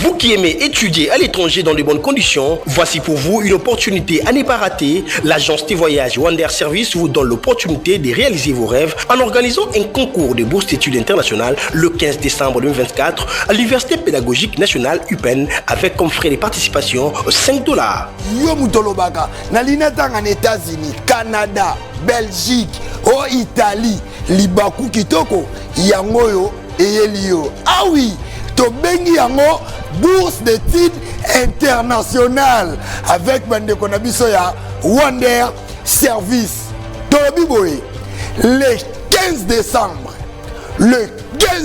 Vous qui aimez étudier à l'étranger dans de bonnes conditions, voici pour vous une opportunité à ne pas rater. L'agence des voyages Wander Service vous donne l'opportunité de réaliser vos rêves en organisant un concours de bourse d'études internationales le 15 décembre 2024 à l'Université pédagogique nationale UPenn avec comme frais de participation $5. Yo mutolobaka na linatanga en États-Unis, Canada, Belgique, Italie, libaku kitoko yangoyo eyelio. Ah oui, to bengi yango bourse d'études internationales avec bande konabiso ya Wander Service. Tolobi boye le 15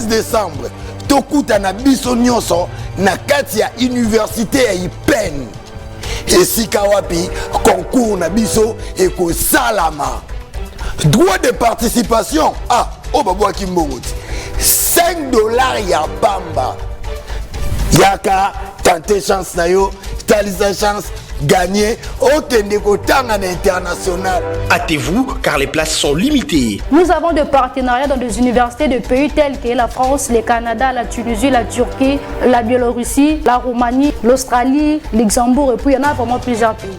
décembre tokuta na biso nyonso na kati ya université ya UPenn. Esika wapi concours na biso eko salama. Droit de participation babwa kimbongoti $5 ya pamba. Yaka tenter chance na yo, talisa chance gagner okende kotanga na international. Hâtez-vous car les places sont limitées. Nous avons des partenariats dans des universités de pays tels que la France, le Canada, la Tunisie, la Turquie, la Biélorussie, la Roumanie, l'Australie, Luxembourg et puis il y en a vraiment plusieurs pays.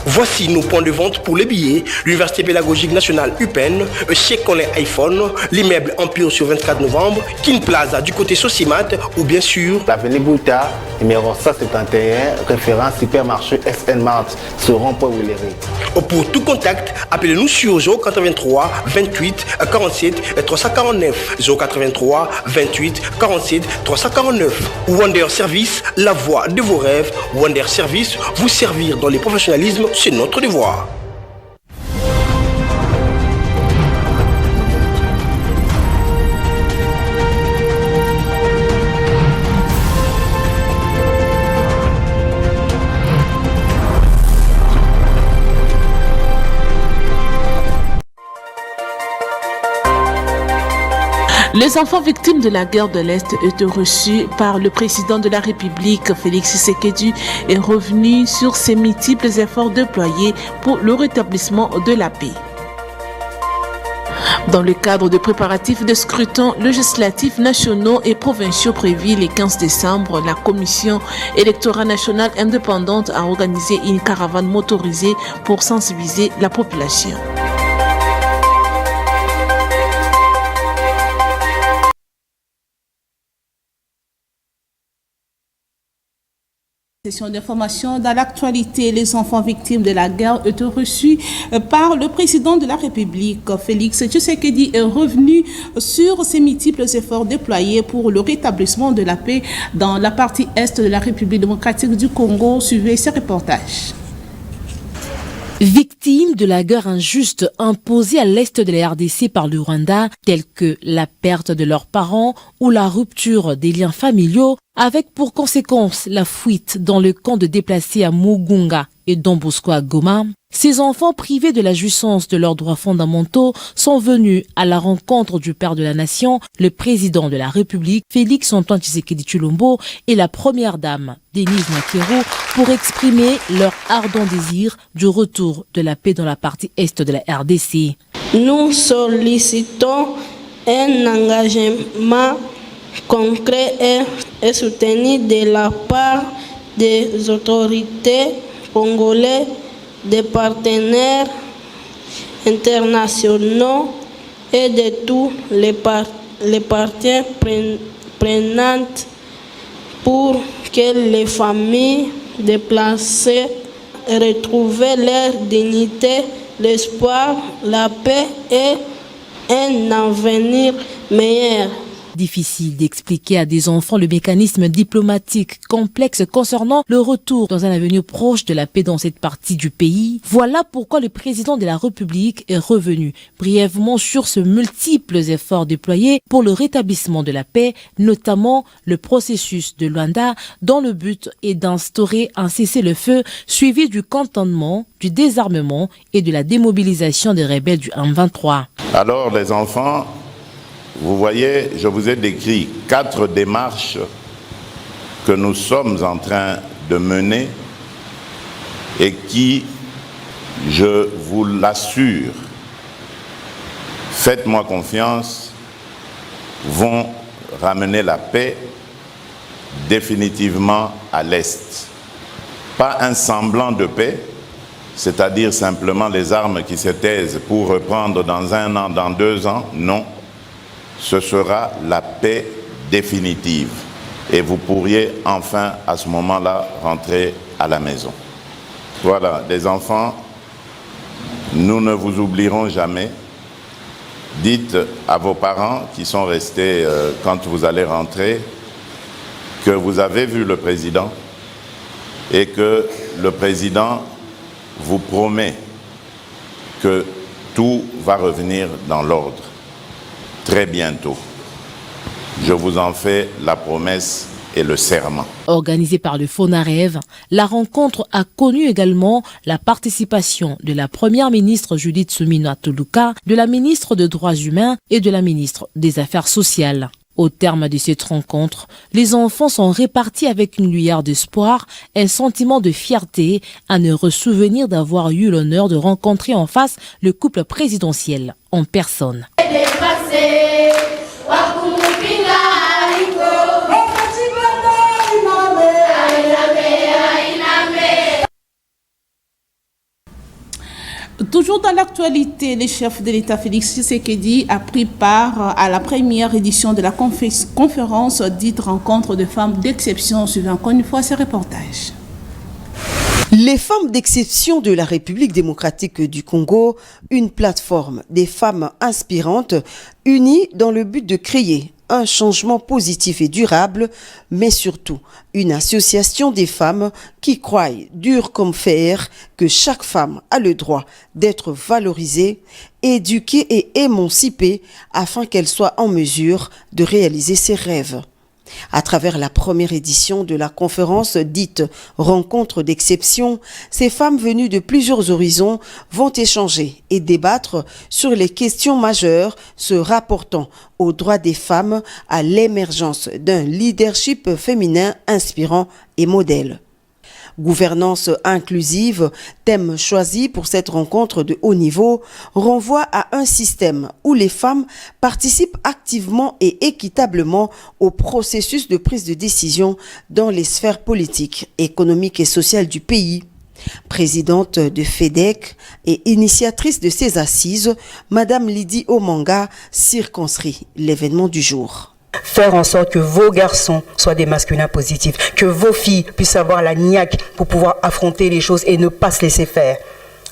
Voici nos points de vente pour les billets. L'Université pédagogique nationale UPenn, chez Colin iPhone, l'immeuble Empire sur 24 novembre, King Plaza du côté Socimat ou bien sûr l'avenue Bouta, numéro 171, référence supermarché SN Mart sur rond-point-Willery. Pour tout contact, appelez-nous sur 083 28 47 349 083 28 47 349. Wander Service, la voie de vos rêves. Wander Service, vous servir dans le professionnalisme, c'est notre devoir. Les enfants victimes de la guerre de l'Est étaient reçus par le président de la République, Félix Tshisekedi, et revenu sur ses multiples efforts déployés pour le rétablissement de la paix. Dans le cadre de préparatifs de scrutins législatifs nationaux et provinciaux prévus le 15 décembre, la Commission électorale nationale indépendante a organisé une caravane motorisée pour sensibiliser la population. Session d'information dans l'actualité, les enfants victimes de la guerre étaient reçus par le président de la République, Félix Tshisekedi, est revenu sur ses multiples efforts déployés pour le rétablissement de la paix dans la partie est de la République démocratique du Congo. Suivez ces reportages. Victimes de la guerre injuste imposée à l'est de la RDC par le Rwanda, telles que la perte de leurs parents ou la rupture des liens familiaux, avec pour conséquence la fuite dans le camp de déplacés à Mugunga et Don Bosco à Goma, ces enfants privés de la jouissance de leurs droits fondamentaux sont venus à la rencontre du père de la nation, le président de la République, Félix Antoine Tshisekedi Tshilombo, et la première dame, Denise Makero, pour exprimer leur ardent désir du retour de la paix dans la partie est de la RDC. Nous sollicitons un engagement concret et soutenu de la part des autorités congolaises, des partenaires internationaux et de tous les parties prenantes pour que les familles déplacées retrouvent leur dignité, l'espoir, la paix et un avenir meilleur. Difficile d'expliquer à des enfants le mécanisme diplomatique complexe concernant le retour dans un avenir proche de la paix dans cette partie du pays. Voilà pourquoi le président de la République est revenu brièvement sur ce multiples efforts déployés pour le rétablissement de la paix, notamment le processus de Luanda, dont le but est d'instaurer un cessez-le-feu suivi du cantonnement, du désarmement et de la démobilisation des rebelles du M23. Alors les enfants, vous voyez, je vous ai décrit 4 démarches que nous sommes en train de mener et qui, je vous l'assure, faites-moi confiance, vont ramener la paix définitivement à l'Est. Pas un semblant de paix, c'est-à-dire simplement les armes qui se taisent pour reprendre dans 1 an, dans 2 ans, non. Ce sera la paix définitive. Et vous pourriez enfin, à ce moment-là, rentrer à la maison. Voilà, les enfants, nous ne vous oublierons jamais. Dites à vos parents qui sont restés quand vous allez rentrer que vous avez vu le président et que le président vous promet que tout va revenir dans l'ordre très bientôt. Je vous en fais la promesse et le serment. Organisée par le FONAREV, la rencontre a connu également la participation de la première ministre Judith Suminwa Tuluka, de la ministre des Droits humains et de la ministre des Affaires sociales. Au terme de cette rencontre, les enfants sont répartis avec une lueur d'espoir, un sentiment de fierté, un heureux souvenir d'avoir eu l'honneur de rencontrer en face le couple présidentiel en personne. Toujours dans l'actualité, le chef de l'État Félix Tshisekedi a pris part à la première édition de la conférence dite rencontre de femmes d'exception, suivant encore une fois ces reportages. Les femmes d'exception de la République démocratique du Congo, une plateforme des femmes inspirantes unies dans le but de créer un changement positif et durable, mais surtout une association des femmes qui croient dur comme fer que chaque femme a le droit d'être valorisée, éduquée et émancipée afin qu'elle soit en mesure de réaliser ses rêves. À travers la première édition de la conférence dite « Rencontre d'exception », ces femmes venues de plusieurs horizons vont échanger et débattre sur les questions majeures se rapportant aux droits des femmes, à l'émergence d'un leadership féminin inspirant et modèle. Gouvernance inclusive, thème choisi pour cette rencontre de haut niveau, renvoie à un système où les femmes participent activement et équitablement au processus de prise de décision dans les sphères politiques, économiques et sociales du pays. Présidente de FEDEC et initiatrice de ces assises, Madame Lydie Omanga circonscrit l'événement du jour. Faire en sorte que vos garçons soient des masculins positifs, que vos filles puissent avoir la niaque pour pouvoir affronter les choses et ne pas se laisser faire.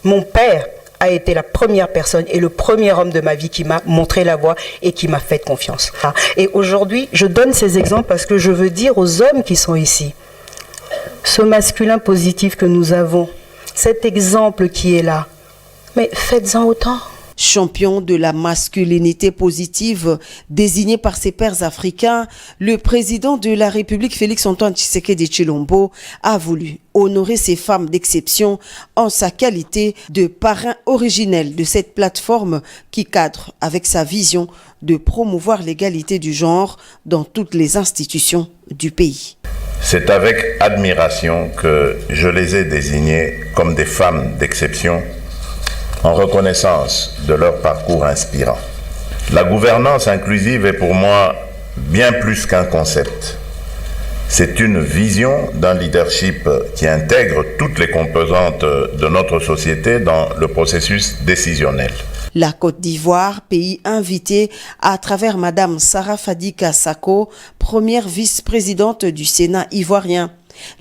Mon père a été la première personne et le premier homme de ma vie qui m'a montré la voie et qui m'a fait confiance. Et aujourd'hui, je donne ces exemples parce que je veux dire aux hommes qui sont ici, ce masculin positif que nous avons, cet exemple qui est là, mais faites-en autant. Champion de la masculinité positive désigné par ses pairs africains, le président de la République Félix-Antoine Tshisekedi Tshilombo a voulu honorer ces femmes d'exception en sa qualité de parrain originel de cette plateforme qui cadre avec sa vision de promouvoir l'égalité du genre dans toutes les institutions du pays. C'est avec admiration que je les ai désignées comme des femmes d'exception en reconnaissance de leur parcours inspirant. La gouvernance inclusive est pour moi bien plus qu'un concept. C'est une vision d'un leadership qui intègre toutes les composantes de notre société dans le processus décisionnel. La Côte d'Ivoire, pays invité à travers Madame Sarah Fadika Sako, première vice-présidente du Sénat ivoirien.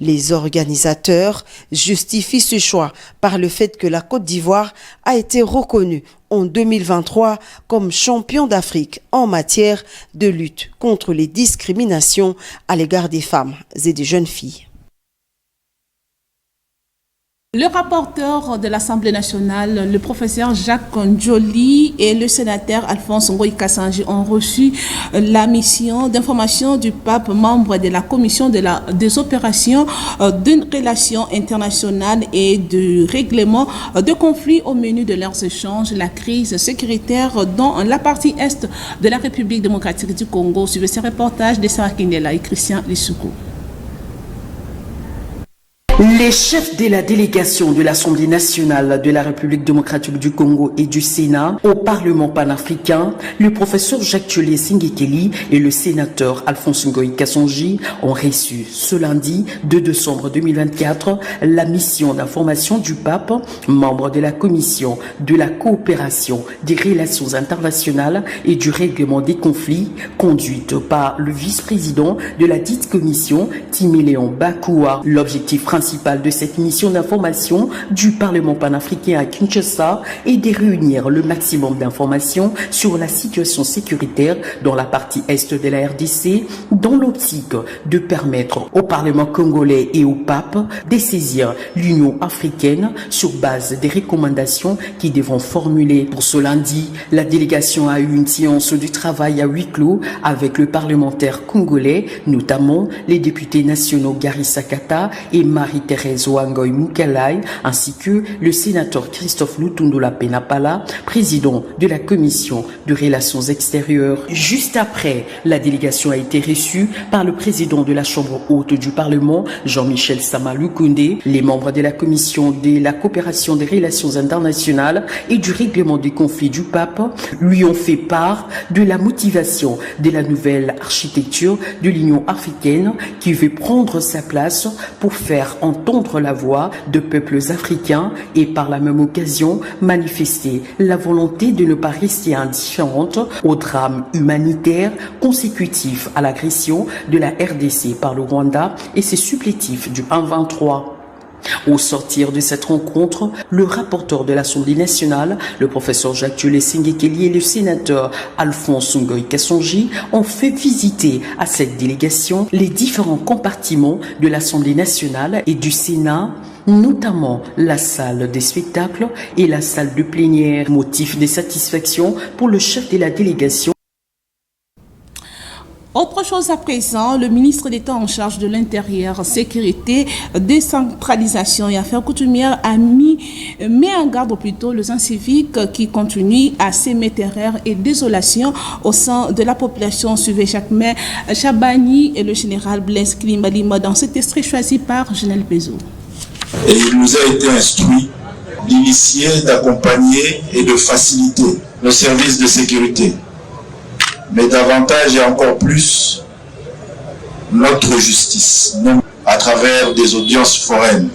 Les organisateurs justifient ce choix par le fait que la Côte d'Ivoire a été reconnue en 2023 comme champion d'Afrique en matière de lutte contre les discriminations à l'égard des femmes et des jeunes filles. Le rapporteur de l'Assemblée nationale, le professeur Jacques Njoli et le sénateur Alphonse Ngoï Kassanji ont reçu la mission d'information du pape, membre de la commission des opérations d'une relation internationale et de règlement de conflits au menu de leurs échanges, la crise sécuritaire dans la partie est de la République démocratique du Congo. Suivez ce reportage de Sarah Kindela et Christian Lissoukou. Les chefs de la délégation de l'Assemblée nationale de la République démocratique du Congo et du Sénat au Parlement panafricain, le professeur Jacques-Thiolé Singekeli et le sénateur Alphonse Ngoï Kassonji ont reçu ce lundi 2 décembre 2024 la mission d'information du pape, membre de la commission de la coopération des relations internationales et du règlement des conflits, conduite par le vice-président de la dite commission, Timiléon Bakoua. L'objectif principal de cette mission d'information du Parlement panafricain à Kinshasa est de réunir le maximum d'informations sur la situation sécuritaire dans la partie est de la RDC, dans l'optique de permettre au Parlement congolais et au pape de saisir l'Union africaine sur base des recommandations qui devront formuler. Pour ce lundi, la délégation a eu une séance de travail à huis clos avec le parlementaire congolais, notamment les députés nationaux Gary Sakata et Marie-Thérèse Wangoy Moukalai, ainsi que le sénateur Christophe Lutundula Penapala, président de la commission de relations extérieures. Juste après, la délégation a été reçue par le président de la Chambre haute du Parlement, Jean-Michel Samaloukoundé. Les membres de la commission de la coopération des relations internationales et du règlement des conflits du pape lui ont fait part de la motivation de la nouvelle architecture de l'Union africaine qui veut prendre sa place pour faire entendre la voix de peuples africains et par la même occasion manifester la volonté de ne pas rester indifférente au drame humanitaire consécutif à l'agression de la RDC par le Rwanda et ses supplétifs du 1-23. Au sortir de cette rencontre, le rapporteur de l'Assemblée nationale, le professeur Jacques-Thiolé Singekeli et le sénateur Alphonse Ngoï Kassonji ont fait visiter à cette délégation les différents compartiments de l'Assemblée nationale et du Sénat, notamment la salle des spectacles et la salle de plénière. Motif de satisfaction pour le chef de la délégation. Autre chose à présent, le ministre d'État en charge de l'Intérieur, Sécurité, Décentralisation et Affaires coutumières met en garde plutôt les inciviques qui continuent à s'aimer terreur et désolation au sein de la population. Suivez Jacquemin Chabani et le général Blaise Klimbalima dans cet extrait choisi par Genel Pezo. Et il nous a été instruit d'initier, d'accompagner et de faciliter nos services de sécurité, mais davantage et encore plus notre justice, à travers des audiences foraines.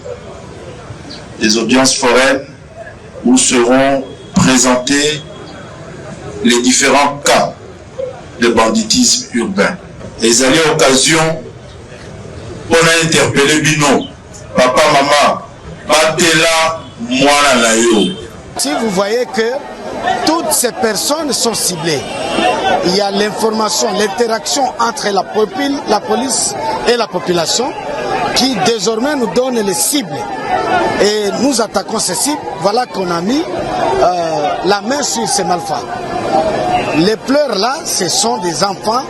Des audiences foraines où seront présentés les différents cas de banditisme urbain. Et ils allaient à l'occasion pour interpeller Bino, papa, maman, Batela, Mwana Nayo. Si vous voyez que toutes ces personnes sont ciblées, il y a l'information, l'interaction entre la police et la population qui désormais nous donne les cibles. Et nous attaquons ces cibles. Voilà qu'on a mis la main sur ces malfrats. Les pleurs là, ce sont des enfants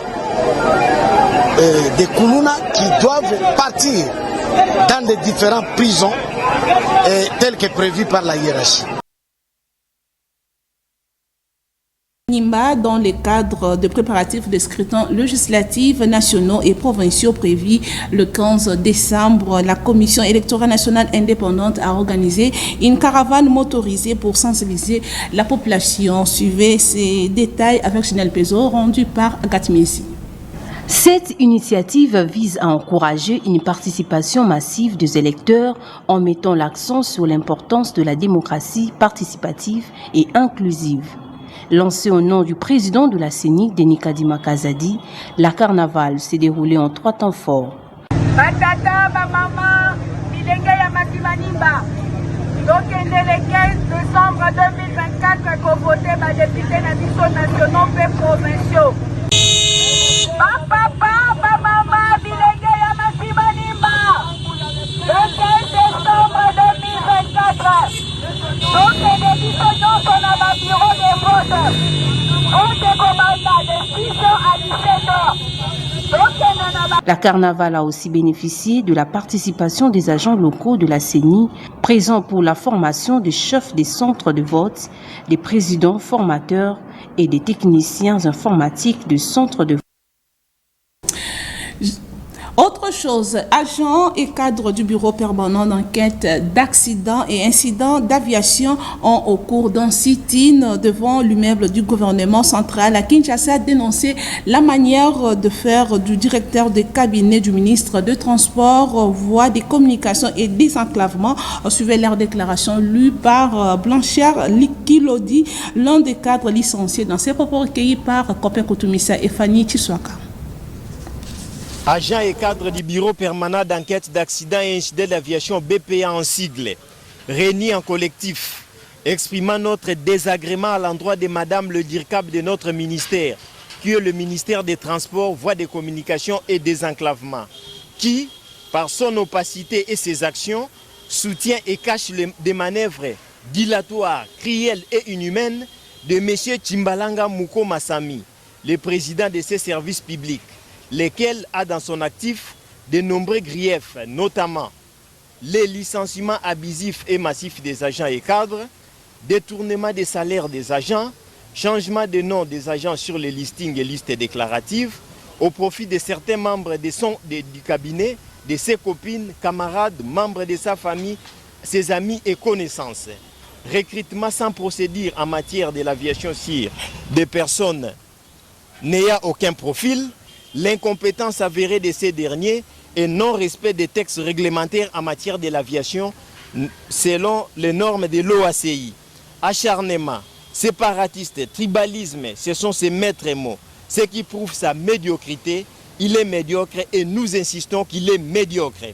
des Koulouna qui doivent partir dans les différentes prisons telles que prévues par la hiérarchie. Dans le cadre de préparatifs des scrutins législatifs nationaux et provinciaux prévus le 15 décembre, la Commission électorale nationale indépendante a organisé une caravane motorisée pour sensibiliser la population. Suivez ces détails avec Chanel Pezo, rendu par Agathe Messi. Cette initiative vise à encourager une participation massive des électeurs en mettant l'accent sur l'importance de la démocratie participative et inclusive. Lancée au nom du président de la CENI, Denis Kadima Kazadi, la carnaval s'est déroulée en 3 temps forts. Donc, le 15 décembre 2024, qu'on votait ma député nationaux et provinciaux. Papa, maman, bilingue ya masimanimba. Le 15 décembre 2024. Donc, les décisions sont dans le bureau des votes. On se commande de 6h à 17h. La carnaval a aussi bénéficié de la participation des agents locaux de la CENI, présents pour la formation des chefs des centres de vote, des présidents formateurs et des techniciens informatiques de centres de vote. Autre chose, agents et cadres du bureau permanent d'enquête d'accidents et incidents d'aviation ont, au cours d'un sit-in devant l'immeuble du gouvernement central à Kinshasa, dénoncé la manière de faire du directeur de cabinet du ministre de Transport, Voies des Communications et Désenclavement. Suivez leur déclaration lue par Blanchard Likilodi, l'un des cadres licenciés, dans ses propos recueillis par Kopé Koutoumissa et Fanny Chiswaka. Agents et cadres du bureau permanent d'enquête d'accidents et incidents d'aviation BPA en sigle, réunis en collectif, exprimant notre désagrément à l'endroit de Madame le DIRCAP de notre ministère, qui est le ministère des Transports, Voies des Communications et Désenclavement, qui, par son opacité et ses actions, soutient et cache des manœuvres dilatoires, cruelles et inhumaines de M. Tshimbalanga Mouko Massami, le président de ces services publics, lesquels a dans son actif de nombreux griefs, notamment les licenciements abusifs et massifs des agents et cadres, détournement des salaires des agents, changement de nom des agents sur les listings et listes déclaratives, au profit de certains membres du cabinet, de ses copines, camarades, membres de sa famille, ses amis et connaissances. Recrutement sans procédure en matière de l'aviation civile des personnes n'ayant aucun profil, l'incompétence avérée de ces derniers et non-respect des textes réglementaires en matière de l'aviation selon les normes de l'OACI. Acharnement, séparatiste, tribalisme, ce sont ses maîtres mots. Ce qui prouve sa médiocrité, il est médiocre et nous insistons qu'il est médiocre.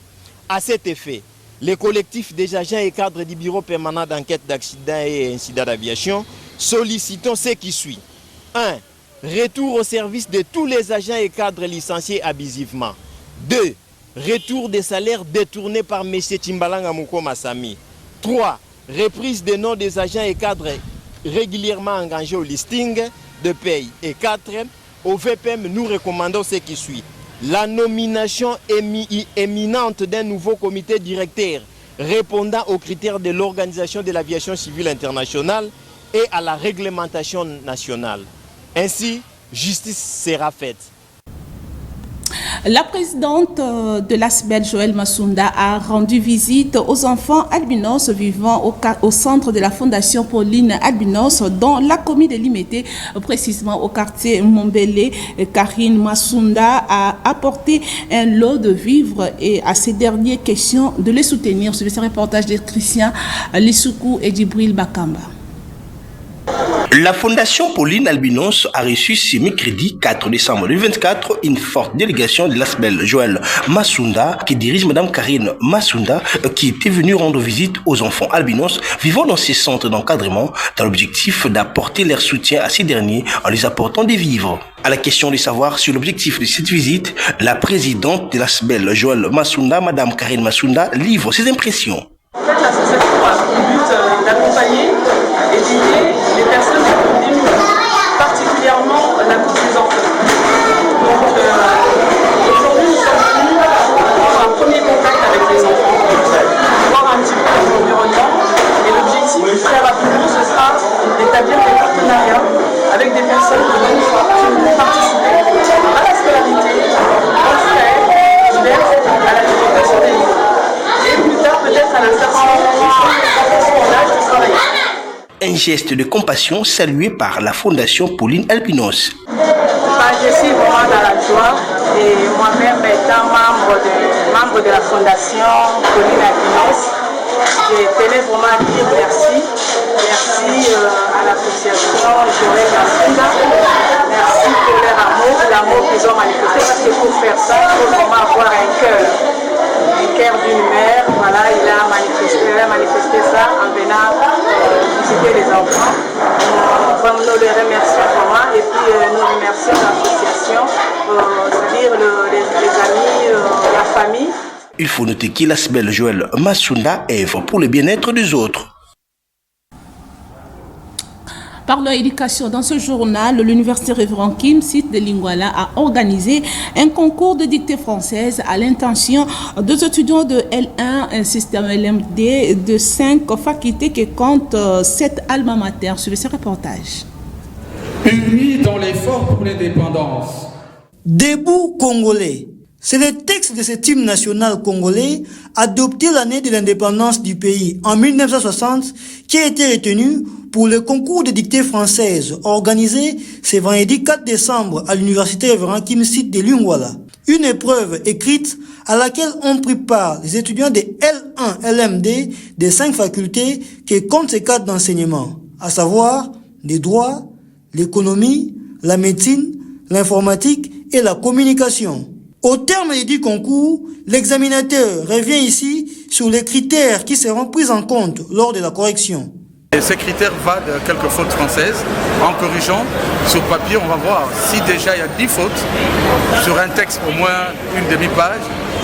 À cet effet, les collectifs des agents et cadres du bureau permanent d'enquête d'accidents et incidents d'aviation sollicitons ce qui suit. 1. Retour au service de tous les agents et cadres licenciés abusivement. 2. Retour des salaires détournés par M. Tshimbalanga Mouko Massami. 3. Reprise des noms des agents et cadres régulièrement engagés au listing de paye. Et 4. Au VPM, nous recommandons ce qui suit. La nomination éminente d'un nouveau comité directeur répondant aux critères de l'Organisation de l'aviation civile internationale et à la réglementation nationale. Ainsi, justice sera faite. La présidente de l'ASBEL, Joël Massounda, a rendu visite aux enfants albinos vivant au centre de la Fondation Pauline Albinos, dans la commune de Limete, précisément au quartier Mombele. Karine Massounda a apporté un lot de vivres et à ces derniers, question de les soutenir. Sur ce reportage de Christian Lissoukou et Djibril Bakamba. La Fondation Pauline Albinos a reçu ce mercredi 4 décembre 2024 une forte délégation de l'ASBEL Joël Massounda qui dirige Madame Karine Massounda qui était venue rendre visite aux enfants albinos vivant dans ces centres d'encadrement dans l'objectif d'apporter leur soutien à ces derniers en les apportant des vivres. À la question de savoir sur l'objectif de cette visite, la présidente de l'ASBEL Joël Massounda, Madame Karine Massounda, livre ses impressions. En fait, l'association a pour but d'accompagner et d'aider les personnes qui ont démunies, particulièrement la cause des enfants. Donc aujourd'hui, nous sommes venus avoir un premier contact avec les enfants, voir un petit peu leur environnement. Et l'objectif, très rapidement, ce sera d'établir des partenariats avec des personnes qui vont participer à la scolarité, aux frais divers, à la développement des livres. Et plus tard, peut-être à un certain âge de travailler. Un geste de compassion salué par la Fondation Pauline Albinos. Je suis vraiment dans la joie et moi-même étant membre de la Fondation Pauline Albinos, je tenais vraiment à dire merci. Merci à l'association Joël Massounda. Merci pour leur amour, l'amour qu'ils ont manifesté, parce que pour faire ça, il faut vraiment avoir un cœur d'une mère. Voilà, il a manifesté ça en venant visiter les enfants. Nous les remercions vraiment et puis nous remercions l'association, c'est-à-dire les amis, la famille. Il faut noter que l'ASBEL Joël Massounda œuvre pour le bien-être des autres. Par leur éducation, dans ce journal, l'Université Révérend Kim, site de Lingwala, a organisé un concours de dictée française à l'intention des étudiants de L1, un système LMD de 5 facultés qui compte 7 alma mater. Suivez ce reportage. Unis dans l'effort pour l'indépendance. Debout Congolais. C'est le texte de cet hymne national congolais, adopté l'année de l'indépendance du pays en 1960, qui a été retenu pour le concours de dictée française organisé ce vendredi 4 décembre à l'université Révérend Kim Site de Lingwala. Une épreuve écrite à laquelle ont pris part les étudiants de L1 LMD des 5 facultés qui comptent ces cadres d'enseignement, à savoir les droits, l'économie, la médecine, l'informatique et la communication. Au terme du concours, l'examinateur revient ici sur les critères qui seront pris en compte lors de la correction. Et ces critères valent quelques fautes françaises. En corrigeant, sur papier, on va voir si déjà il y a 10 fautes sur un texte au moins une demi-page.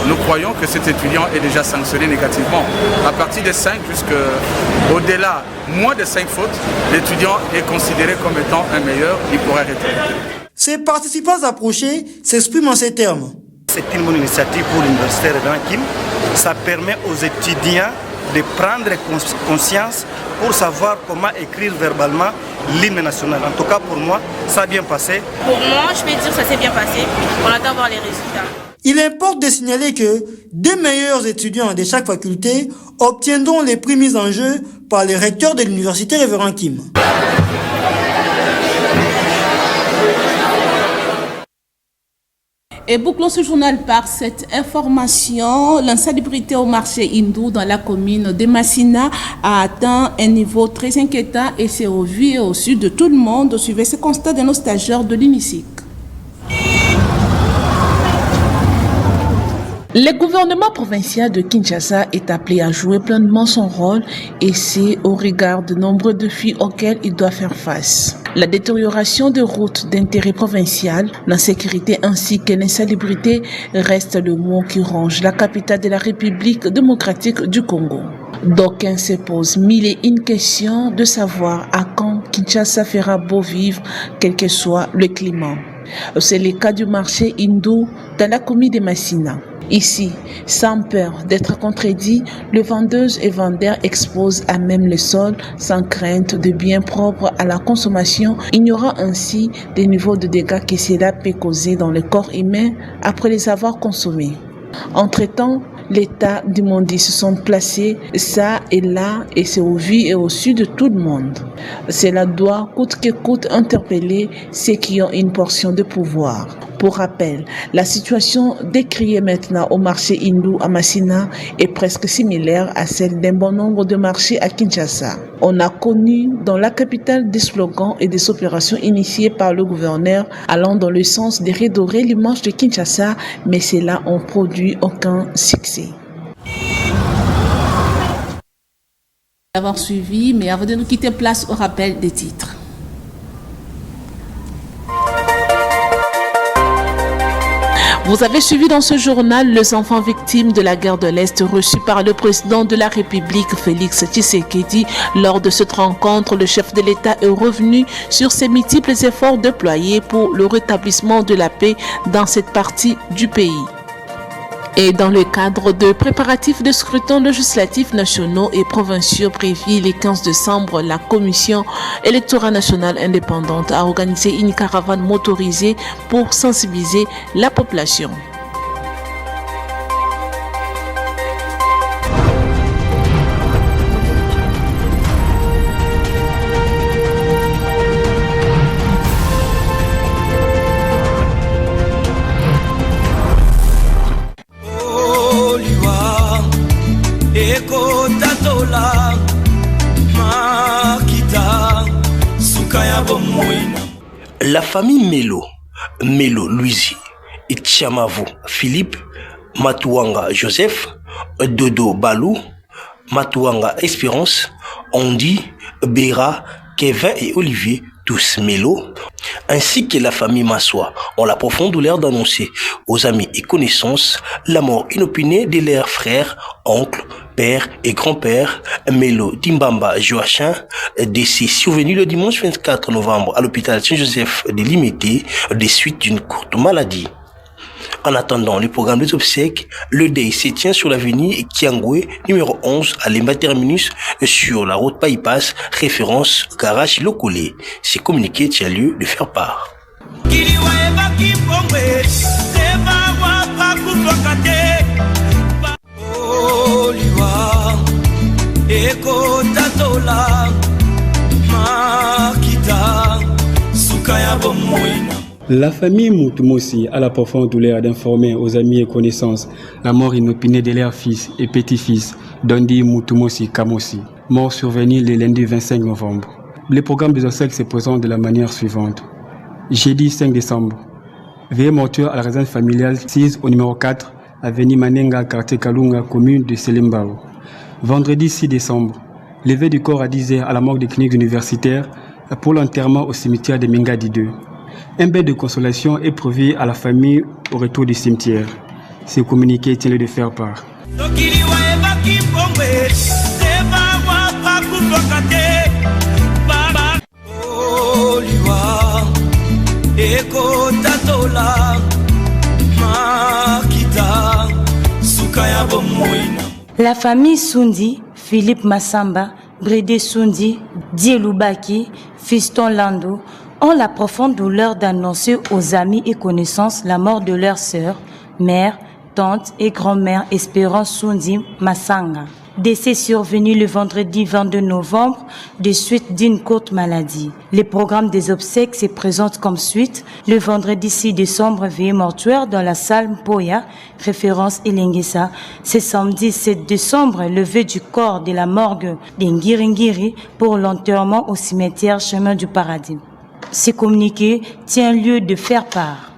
Nous croyons que cet étudiant est déjà sanctionné négativement. À partir de 5 jusqu'au-delà, moins de 5 fautes, l'étudiant est considéré comme étant un meilleur, il pourrait rétablir. Ces participants approchés s'expriment en ces termes. C'est une bonne initiative pour l'université Révérend Kim. Ça permet aux étudiants de prendre conscience pour savoir comment écrire verbalement l'hymne national. En tout cas, pour moi, ça a bien passé. Pour moi, je vais dire que ça s'est bien passé. On attend voir les résultats. Il importe de signaler que 2 meilleurs étudiants de chaque faculté obtiendront les prix mis en jeu par les recteurs de l'université Révérend Kim. Et bouclons ce journal par cette information. L'insalubrité au marché hindou dans la commune de Massina a atteint un niveau très inquiétant et c'est au vu et au su de tout le monde. Suivez ce constat de nos stagiaires de l'UNICIC. Le gouvernement provincial de Kinshasa est appelé à jouer pleinement son rôle et c'est au regard de nombreux défis auxquels il doit faire face. La détérioration des routes d'intérêt provincial, l'insécurité ainsi que l'insalubrité restent le mot qui ronge la capitale de la République démocratique du Congo. D'aucuns se posent mille et une questions de savoir à quand Kinshasa fera beau vivre, quel que soit le climat. C'est le cas du marché hindou dans la commune de Massina. Ici, sans peur d'être contredit, les vendeuses et vendeurs exposent à même le sol sans crainte de biens propres à la consommation, ignorant ainsi des niveaux de dégâts que cela peut causer dans le corps humain après les avoir consommés. Entre-temps, l'État du monde se sont placés ça et là et c'est au vu et au su de tout le monde. Cela doit coûte que coûte interpeller ceux qui ont une portion de pouvoir. Pour rappel, la situation décriée maintenant au marché hindou à Massina est presque similaire à celle d'un bon nombre de marchés à Kinshasa. On a connu dans la capitale des slogans et des opérations initiées par le gouverneur allant dans le sens de redorer l'image de Kinshasa, mais cela n'a produit aucun succès. D'avoir suivi, mais avant de nous quitter, place au rappel des titres. Vous avez suivi dans ce journal les enfants victimes de la guerre de l'Est reçus par le président de la République, Félix Tshisekedi. Lors de cette rencontre, le chef de l'État est revenu sur ses multiples efforts déployés pour le rétablissement de la paix dans cette partie du pays. Et dans le cadre de préparatifs de scrutins législatifs nationaux et provinciaux prévus le 15 décembre, la Commission électorale nationale indépendante a organisé une caravane motorisée pour sensibiliser la population. La famille Melo Louisi, Tchamavu Philippe, Matouanga Joseph, Dodo Balou, Matouanga Espérance, Andy, Béra, Kevin et Olivier, tous Melo, ainsi que la famille Massoua, ont la profonde douleur d'annoncer aux amis et connaissances la mort inopinée de leurs frères, oncles, père et grand-père Melo Dimbamba Joachim, décès survenu le dimanche 24 novembre à l'hôpital Saint-Joseph de Limité des suites d'une courte maladie. En attendant le programme des obsèques, le deuil se tient sur l'avenue Kiangwe, numéro 11, à Lemba Terminus, sur la route Païpas, référence garage Lokolé. C'est communiqué tient lieu de faire part. La famille Moutumosi a la profonde douleur d'informer aux amis et connaissances la mort inopinée de leur fils et petit-fils, Dondi Moutumosi Kamosi, mort survenu le lundi 25 novembre. Le programme des obsèques se présente de la manière suivante. Jeudi 5 décembre, veillée mortuaire à la résidence familiale 6 au numéro 4, avenue Manenga, quartier Kalunga, commune de Selembao. Vendredi 6 décembre, levée du corps à 10h à la morgue des cliniques universitaires pour l'enterrement au cimetière de Mingadi 2. Un bain de consolation est prévu à la famille au retour du cimetière. Ce communiqué tient-le de faire part. La famille Sundi, Philippe Massamba, Brédé Sundi, Dieloubaki, Fiston Lando, ont la profonde douleur d'annoncer aux amis et connaissances la mort de leur sœur, mère, tante et grand-mère Espérance Sundi Massanga. Décès survenu le vendredi 22 novembre de suite d'une courte maladie. Le programme des obsèques se présente comme suite. Le vendredi 6 décembre, veillée mortuaire dans la salle Mpoya, référence Elengesa. Ce samedi 7 décembre, levée du corps de la morgue d'Ngiringiri pour l'enterrement au cimetière Chemin du Paradis. Ce communiqué tient lieu de faire part.